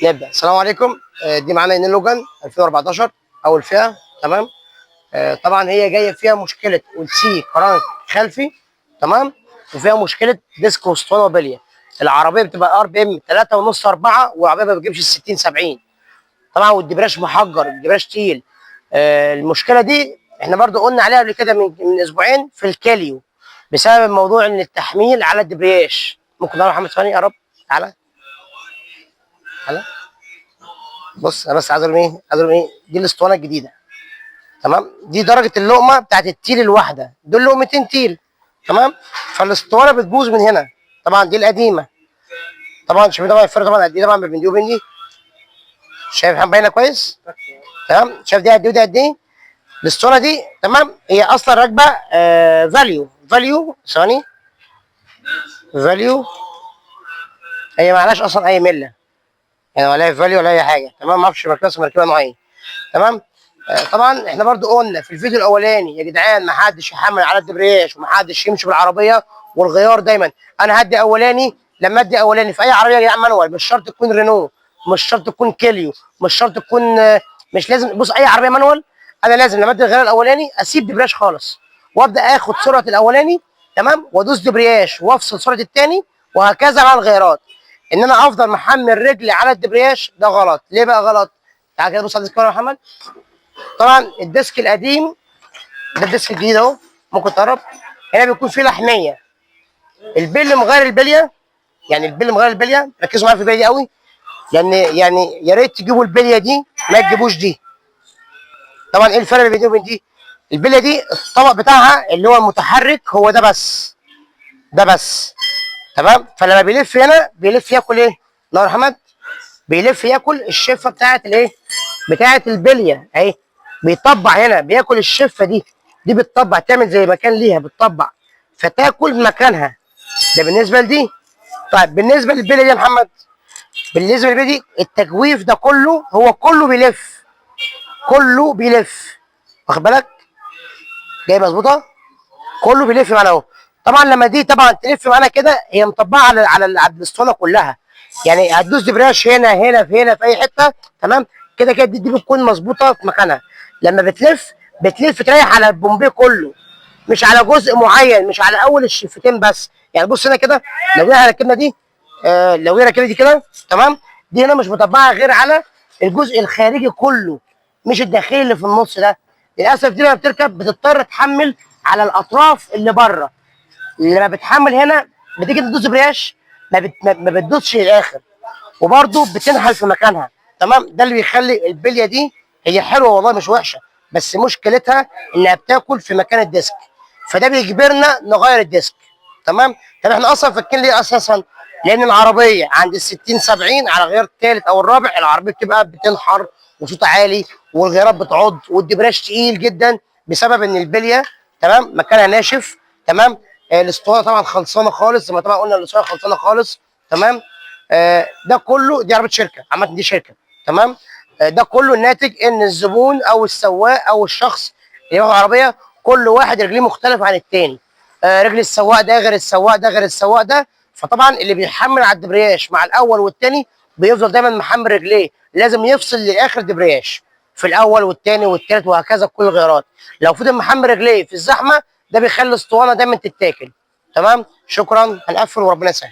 نبدا. السلام عليكم. دي معانا ان لوجان 2014 اول فئه. تمام. طبعا هي جايه فيها مشكله سي كرانك خلفي. تمام. وفيها مشكله ديسك واسطوانه وبليه. العربيه بتبقى ار بي ام 3 ونص 4، والعربيه ما بتجيبش ال 60 70. طبعا والدبراش محجر، الدبراش تقيل. المشكله دي احنا برضو قلنا عليها قبل كده من اسبوعين في الكاليو، بسبب موضوع ان التحميل على الدبرياش. ممكن نروح محمد ثاني؟ يا رب. تعالى تعالى. بص انا بس عايز اقول ايه، دي الاسطوانه الجديده. تمام. دي درجه اللقمه بتاعت التيل الواحده، دول لقمتين تيل. تمام. فالاسطوانه بتبوظ من هنا. طبعا دي القديمه. طبعا شايفين طبعا الفرق طبعا قد ايه طبعا بين دي وبين دي. شايف باينه كويس. تمام. شايف دي قد ايه ودي قد ايه. الاسطوانه دي تمام هي اصلا راكبه فاليو ثواني. فاليو هي ما عليهاش اصلا اي مله، يعني ولا فاليو ولا اي حاجه. تمام. ما اعرفش مركبه نوعين. تمام. طبعا احنا برضو قلنا في الفيديو الاولاني يا جدعان ما حدش يحمل على الدبرياش وما حدش يمشي بالعربيه والغيار دايما. انا هدي اولاني، لما ادي اولاني في اي عربيه يا جدعان مانوال، مش شرط تكون رينو، مش شرط تكون كيليو، مش شرط تكون مش لازم. بص اي عربيه مانوال انا لازم لما ادي الغيار الاولاني اسيب دبرياش خالص، وابدا اخد سرعه الاولاني. تمام. وادوس دبرياش وافصل سرعه الثاني، وهكذا مع الغيارات. ان انا افضل محمل رجلي على الدبرياش ده غلط. ليه بقى غلط؟ تعال كده بص على الديسك يا محمد. طبعا الديسك القديم ده الديسك الجديد اهو، ممكن تقرب. هنا بيكون فيه لحميه. البل مغير البليه، يعني البل مغير البليه. ركزوا معايا في البليه دي قوي، لان يعني يا ريت تجيبوا البليه دي ما تجيبوش دي. طبعا ايه الفرق بين دي وبين دي؟ البليه دي الطبق بتاعها اللي هو المتحرك هو ده بس، ده بس. تمام. فلما بيلف هنا بيلف ياكل ايه؟ نور حمد. بيلف ياكل الشفه بتاعت الايه؟ بتاعت البليه اهي. بيطبع هنا بياكل الشفه دي. دي بتطبع تعمل زي مكان ليها بتطبع، فتاكل مكانها. ده بالنسبه لدي. طيب بالنسبه للبليه دي يا محمد، بالنسبه للبليه دي التجويف ده كله هو كله بيلف، كله بيلف. واخد بالك؟ جاي مظبوطه؟ كله بيلف معانا اهو. طبعا لما دي طبعا تلف معانا كده هي مطبقه على الاسطوانه كلها. يعني هتدوس دبرياش هنا هنا في هنا في اي حته. تمام. كده كده دي بتكون مظبوطه في مكانها. لما بتلف تريح على البومبيه كله، مش على جزء معين، مش على اول الشفتين بس. يعني بص هنا كده، لو احنا ركبنا دي لو هي ركبنا دي كده. تمام. دي هنا مش مطبقه غير على الجزء الخارجي كله، مش الداخلي اللي في النص ده. للاسف دي لما بتركب بتضطر تحمل على الاطراف اللي بره. لما بتحمل هنا بتيجي تدوس برياش ما بتدوسش للاخر، وبرده بتنحل في مكانها. تمام. ده اللي بيخلي البليه دي هي حلوه والله مش وحشه، بس مشكلتها انها بتاكل في مكان الديسك، فده بيجبرنا نغير الديسك. تمام. طب احنا اصلا فاكرين ليه اساسا؟ لان العربيه عند ال 60 70 على غيار الثالث او الرابع العربيه بتبقى بتنحر وصوتها عالي والغيارات بتعض والدبراش تقيل جدا، بسبب ان البليه تمام مكانها ناشف. تمام. الاسطوانه طبعا خلصانه خالص، زي ما طبعا قلنا الاسطوانه خلصانه خالص. تمام. ده كله دي عربيه شركه عامه، دي شركه. تمام. ده كله ناتج ان الزبون او السواق او الشخص اللي ياخد العربيه كل واحد رجليه مختلف عن التاني. رجل السواق ده غير السواق ده غير السواق ده. فطبعا اللي بيحمل على الدبرياش مع الاول والتاني بيفضل دايما محمل رجليه، لازم يفصل لاخر دبرياش في الاول والتاني والتالت وهكذا كل الغيارات. لو فضل محمل رجليه في الزحمه ده بيخلي الاسطوانه دايما تتاكل. تمام. شكرا. هنقفل وربنا يسهل.